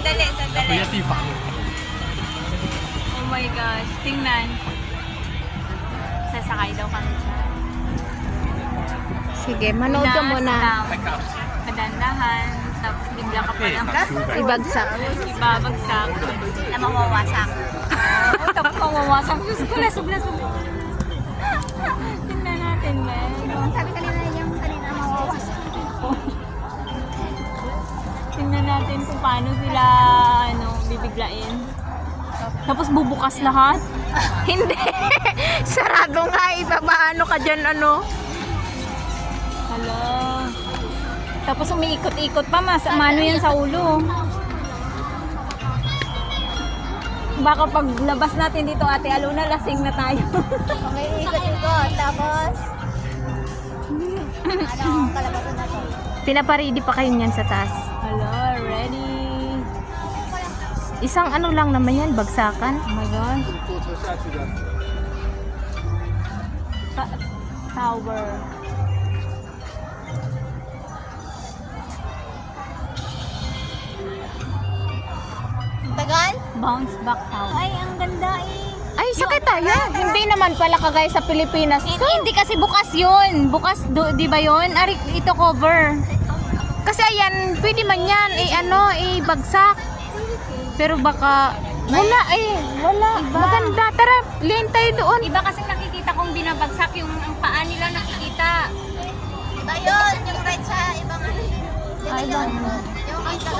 Sandali, sandali. Kuya Tifa. Oh my gosh, tingnan. Sasakay daw kami dyan. Sige, manood ka muna. Kadandahan, tapos bigla ka pa lang Ibagsak. ibabagsak. Na mawawasak. Oo, tapos mawawasak. Diyos ko, lasog-lasog. Tingnan natin, man. Sabi kanina yung kanina mawawasak. Tingnan natin kung paano sila bibiglain. Tapos bubukas lahat. Hindi. Sarado nga. Ipapaano ka dyan, ano? Hala. Tapos umiikot-ikot pa, mano yan sa ulo. Baka pag labas natin dito, Ate Aluna, lasing na tayo. May ikot-ikot. Tapos, kalabasan na to. Pinaparedy pa kayo niyan sa taas. Hala, ready. Isang ano lang naman yan, bagsakan. Oh my gosh. Tower. Tagal? Bounce back tower. Ay, ang ganda eh. Ay, sakit tayo. Hindi naman pala kagaya sa Pilipinas. Hindi kasi bukas yun. Bukas, di ba yun? Ari, ito cover. Kasi ayan, pwede man yan, bagsak. Pero baka, wala. Maganda. Tara, lane tayo doon. Iba kasi nakikita kong binabagsak yung ang paa nila nakikita. Iba yun. Yung right sa ibang ano. Iba yun. Yung right sa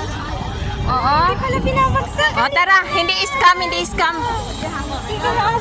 Oo. Hindi pala binabagsak. O, tara, hindi scam. Hindi ko na